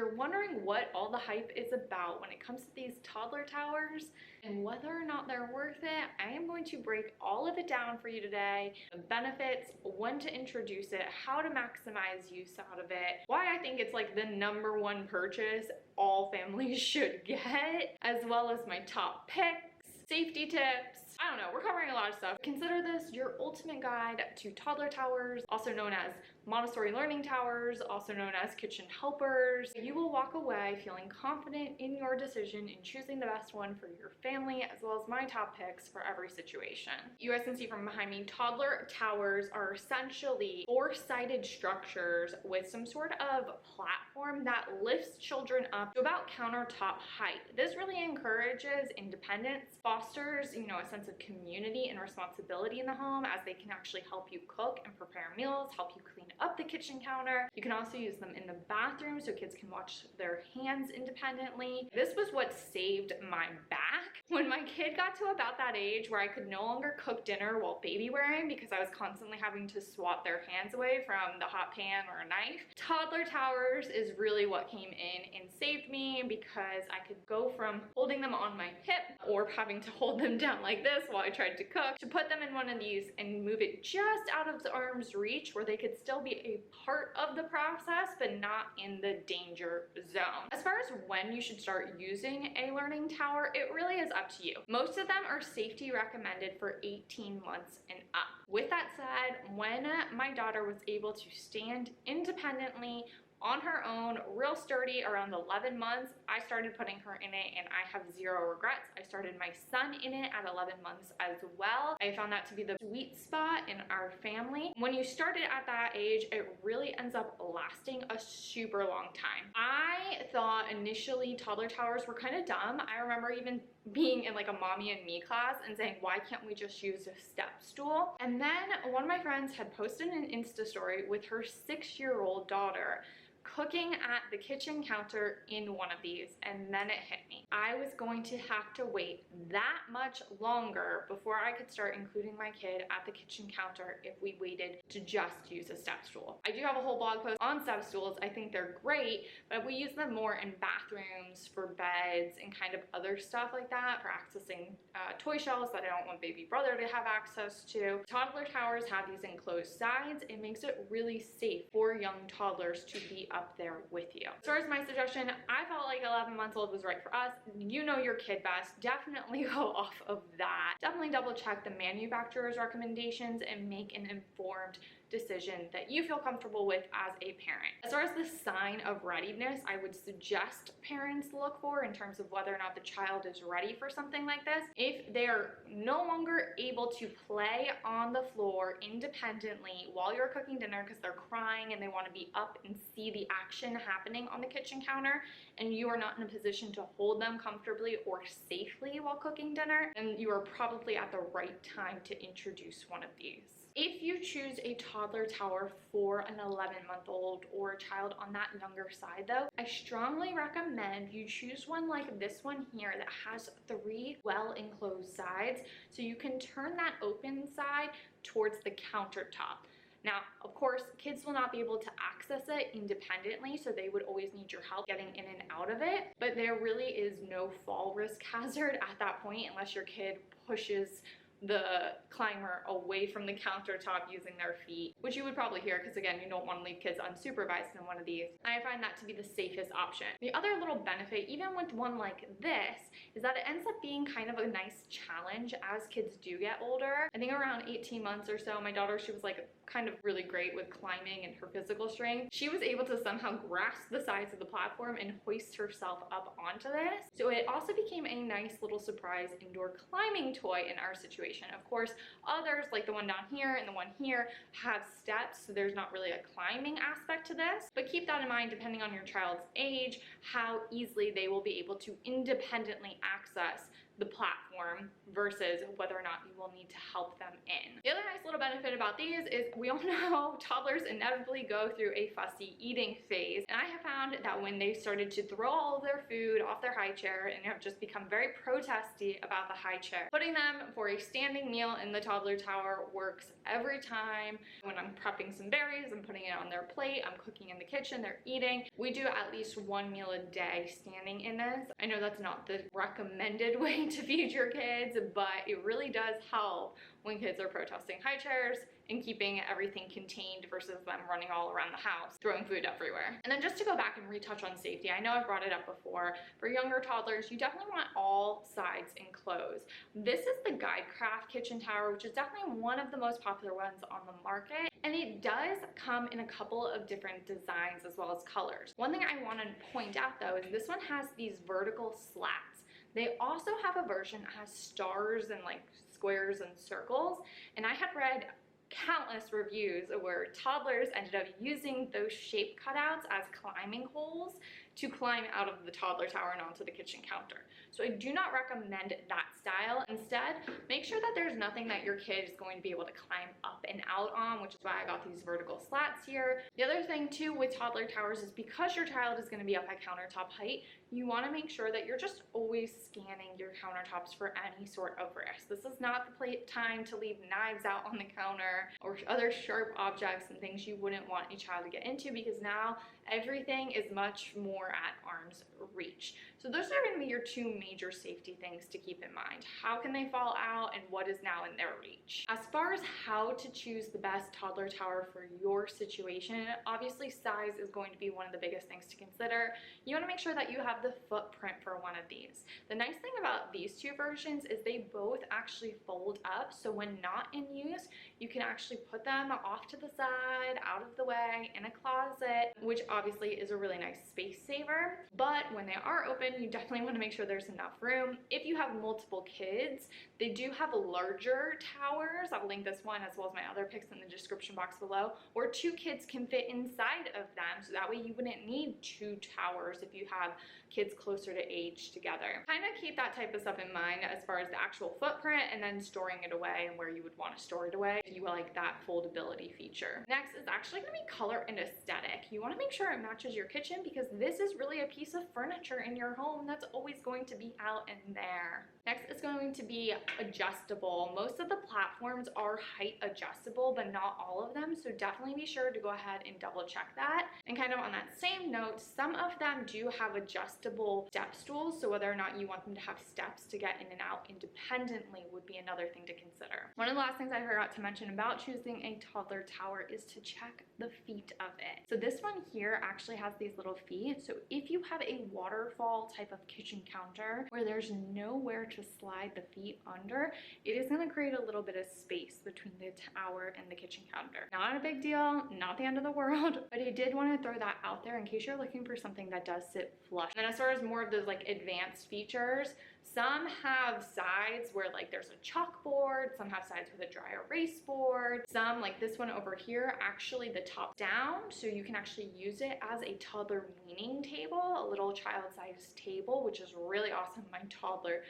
you're wondering what all the hype is about when it comes to these toddler towers and whether or not they're worth it, I am going to break all of it down for you today. The benefits, when to introduce it, how to maximize use out of it, why I think it's like the #1 purchase all families should get, as well as my top picks, safety tips. I don't know, we're covering a lot of stuff. Consider this your ultimate guide to toddler towers, also known as Montessori learning towers, also known as kitchen helpers. You will walk away feeling confident in your decision in choosing the best one for your family, as well as my top picks for every situation. You guys can see from behind me, toddler towers are essentially 4-sided structures with some sort of platform that lifts children up to about countertop height. This really encourages independence, fosters, a sense of community and responsibility in the home, as they can actually help you cook and prepare meals, help you clean up the kitchen counter. You can also use them in the bathroom so kids can wash their hands independently. This was what saved my back when my kid got to about that age where I could no longer cook dinner while baby wearing because I was constantly having to swat their hands away from the hot pan or a knife. Toddler towers is really what came in and saved me, because I could go from holding them on my hip or having to hold them down like this while I tried to cook, to put them in one of these and move it just out of the arm's reach where they could still be a part of the process but not in the danger zone. As far as when you should start using a learning tower, it really is up to you. Most of them are safety recommended for 18 months and up. With that said, when my daughter was able to stand independently on her own, real sturdy, around 11 months, I started putting her in it and I have zero regrets. I started my son in it at 11 months as well. I found that to be the sweet spot in our family. When you start it at that age, it really ends up lasting a super long time. I thought initially toddler towers were kind of dumb. I remember even being in like a mommy and me class and saying, why can't we just use a step stool? And then one of my friends had posted an Insta story with her 6-year-old daughter cooking at the kitchen counter in one of these, and then it hit me. I was going to have to wait that much longer before I could start including my kid at the kitchen counter if we waited to just use a step stool. I do have a whole blog post on step stools. I think they're great, but we use them more in bathrooms, for beds, and kind of other stuff like that, for accessing toy shelves that I don't want baby brother to have access to. Toddler towers have these enclosed sides. It makes it really safe for young toddlers to be up there with you. As far as my suggestion, I felt like 11 months old was right for us. You know your kid best. Definitely go off of that. Definitely double check the manufacturer's recommendations and make an informed decision that you feel comfortable with as a parent. As far as the sign of readiness, I would suggest parents look for in terms of whether or not the child is ready for something like this. If they are no longer able to play on the floor independently while you're cooking dinner because they're crying and they want to be up and see the action happening on the kitchen counter, and you are not in a position to hold them comfortably or safely while cooking dinner, then you are probably at the right time to introduce one of these. If you choose a toddler tower for an 11-month-old or a child on that younger side though, I strongly recommend you choose one like this one here that has 3 well-enclosed sides, so you can turn that open side towards the countertop. Now, of course, kids will not be able to access it independently, so they would always need your help getting in and out of it. But there really is no fall risk hazard at that point unless your kid pushes the climber away from the countertop using their feet, which you would probably hear because again, you don't want to leave kids unsupervised in one of these. I find that to be the safest option. The other little benefit, even with one like this, is that it ends up being kind of a nice challenge as kids do get older. I think around 18 months or so, my daughter, she was like kind of really great with climbing and her physical strength. She was able to somehow grasp the sides of the platform and hoist herself up onto this. So it also became a nice little surprise indoor climbing toy in our situation. Of course, others like the one down here and the one here have steps, so there's not really a climbing aspect to this, but keep that in mind depending on your child's age, how easily they will be able to independently access the platform versus whether or not you will need to help them in. The other nice little benefit about these is we all know toddlers inevitably go through a fussy eating phase, and I have found that when they started to throw all of their food off their high chair and have just become very protesty about the high chair, putting them for a standing meal in the toddler tower works every time. When I'm prepping some berries, I'm putting it on their plate, I'm cooking in the kitchen, they're eating. We do at least one meal a day standing in this. I know that's not the recommended way to feed your kids, but it really does help when kids are protesting high chairs and keeping everything contained versus them running all around the house, throwing food everywhere. And then just to go back and retouch on safety, I know I've brought it up before, for younger toddlers, you definitely want all sides enclosed. This is the Guidecraft kitchen tower, which is definitely one of the most popular ones on the market, and it does come in a couple of different designs as well as colors. One thing I want to point out though is this one has these vertical slats. They also have a version that has stars and like squares and circles, and I had read countless reviews where toddlers ended up using those shape cutouts as climbing holes to climb out of the toddler tower and onto the kitchen counter. So I do not recommend that style. Instead, make sure that there's nothing that your kid is going to be able to climb up and out on, which is why I got these vertical slats here. The other thing too with toddler towers is because your child is going to be up at countertop height, you want to make sure that you're just always scanning your countertops for any sort of risk. This is not the time to leave knives out on the counter or other sharp objects and things you wouldn't want a child to get into, because now everything is much more at arm's reach. So those are going to be your two major safety things to keep in mind. How can they fall out and what is now in their reach? As far as how to choose the best toddler tower for your situation, obviously size is going to be one of the biggest things to consider. You want to make sure that you have the footprint for one of these. The nice thing about these two versions is they both actually fold up, so when not in use, you can actually put them off to the side, out of the way, in a closet, which obviously is a really nice space saver. But when they are open, you definitely want to make sure there's enough room. If you have multiple kids, they do have larger towers. I'll link this one as well as my other pics in the description box below, where 2 kids can fit inside of them, so that way you wouldn't need 2 towers if you have kids closer to age together. Kind of keep that type of stuff in mind as far as the actual footprint and then storing it away and where you would want to store it away if you like that foldability feature. Next is actually going to be color and aesthetic. You want to make sure it matches your kitchen, because this is really a piece of furniture in your home that's always going to be out in there. Next is going to be adjustable. Most of the platforms are height adjustable, but not all of them, so definitely be sure to go ahead and double check that. And kind of on that same note, some of them do have adjustable step stools, so whether or not you want them to have steps to get in and out independently would be another thing to consider. One of the last things I forgot to mention about choosing a toddler tower is to check the feet of it. So this one here actually has these little feet, so if you have a waterfall type of kitchen counter where there's nowhere to slide the feet under, it is going to create a little bit of space between the tower and the kitchen counter. Not a big deal, not the end of the world, but I did want to throw that out there in case you're looking for something that does sit flush. And as far as more of those like advanced features, some have sides where like there's a chalkboard, some have sides with a dry erase board, some like this one over here, actually the top down, so you can actually use it as a toddler weaning table, a little child-sized table, which is really awesome. My toddler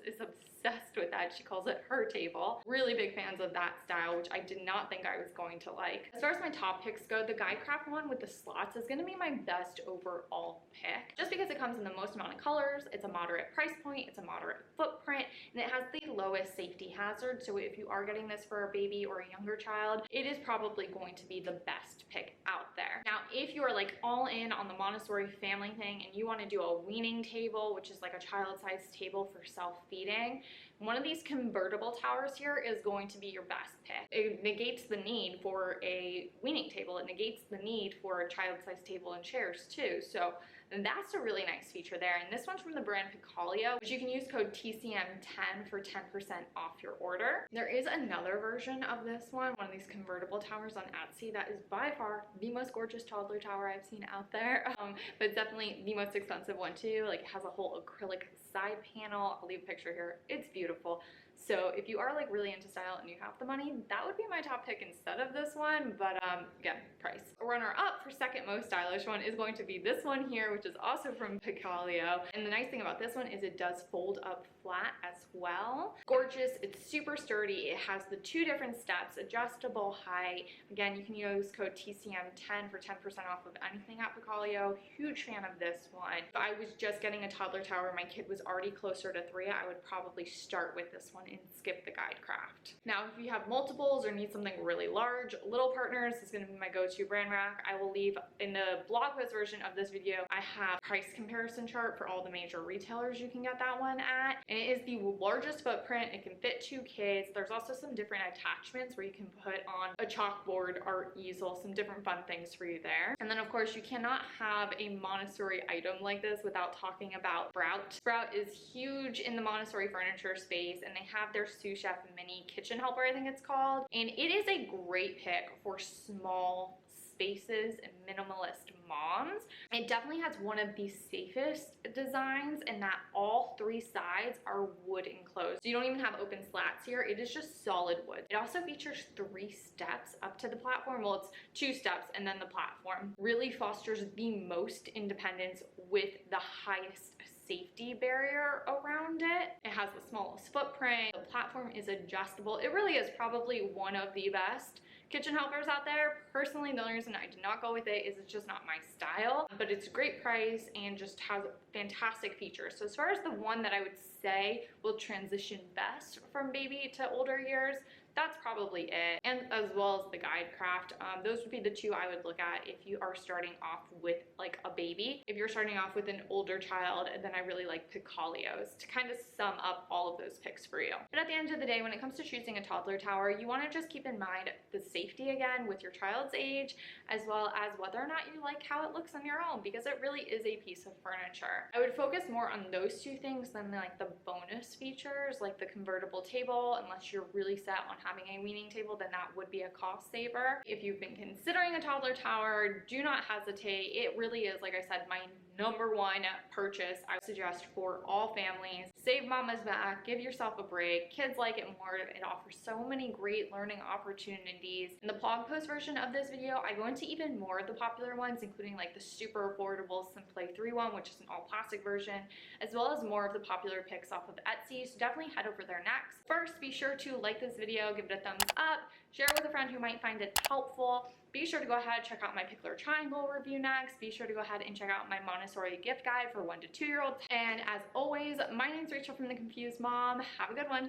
is obsessed with that. She calls it her table. Really big fans of that style, which I did not think I was going to like. As far as my top picks go, the Guidecraft one with the slots is going to be my best overall pick, just because it comes in the most amount of colors, it's a moderate price point, it's a moderate footprint, and it has the lowest safety hazard. So if you are getting this for a baby or a younger child, it is probably going to be the best pick out there. Now, if you are like all in on the Montessori family thing and you want to do a weaning table, which is like a child-sized table for self-feeding, one of these convertible towers here is going to be your best pick. It negates the need for a weaning table. It negates the need for a child-sized table and chairs too. So that's a really nice feature there. And this one's from the brand Piccalio, which you can use code TCM10 for 10% off your order. There is another version of this one of these convertible towers on Etsy that is by far the most gorgeous toddler tower I've seen out there, but it's definitely the most expensive one too. Like, it has a whole acrylic side panel. I'll leave a picture here. It's beautiful. So if you are like really into style and you have the money, that would be my top pick instead of this one, but again, price. Runner up for second most stylish one is going to be this one here, which is also from Piccalio. And the nice thing about this one is it does fold up flat as well. Gorgeous, it's super sturdy. It has the 2 different steps, adjustable height. Again, you can use code TCM10 for 10% off of anything at Piccalio. Huge fan of this one. If I was just getting a toddler tower, my kid was already closer to 3, I would probably start with this one and skip the Guidecraft. Now, if you have multiples or need something really large, Little Partners is going to be my go-to brand rack. I will leave in the blog post version of this video, I have price comparison chart for all the major retailers you can get that one at. And it is the largest footprint. It can fit 2 kids. There's also some different attachments where you can put on a chalkboard, art easel, some different fun things for you there. And then of course you cannot have a Montessori item like this without talking about Sprout. Sprout is huge in the Montessori furniture space, and they have their sous chef mini kitchen helper, I think it's called. And it is a great pick for small spaces and minimalist moms. It definitely has one of the safest designs in that all 3 sides are wood enclosed. So you don't even have open slats here. It is just solid wood. It also features 3 steps up to the platform. Well, it's 2 steps and then the platform. Really fosters the most independence with the highest safety barrier around it. It has the smallest footprint. The platform is adjustable. It really is probably one of the best kitchen helpers out there. Personally, the only reason I did not go with it is it's just not my style, but it's a great price and just has fantastic features. So as far as the one that I would say will transition best from baby to older years, that's probably it. And as well as the Guidecraft, those would be the 2 I would look at if you are starting off with like a baby. If you're starting off with an older child, then I really like Piccalio's to kind of sum up all of those picks for you. But at the end of the day, when it comes to choosing a toddler tower, you want to just keep in mind the safety again with your child's age, as well as whether or not you like how it looks on your own, because it really is a piece of furniture. I would focus more on those 2 things than like the bonus features, like the convertible table, unless you're really set on having a weaning table, then that would be a cost saver. If you've been considering a toddler tower, do not hesitate. It really is, like I said, my #1 purchase I suggest for all families. Save mama's back, give yourself a break. Kids like it more. It offers so many great learning opportunities. In the blog post version of this video, I go into even more of the popular ones, including like the super affordable Simplay 3 one, which is an all plastic version, as well as more of the popular picks off of Etsy. So definitely head over there next. First, be sure to like this video, give it a thumbs up, share with a friend who might find it helpful. Be sure to go ahead and check out my Pickler Triangle review next. Be sure to go ahead and check out my Montessori gift guide for 1 to 2-year-olds. And as always, my name's Rachel from The Confused Mom. Have a good one.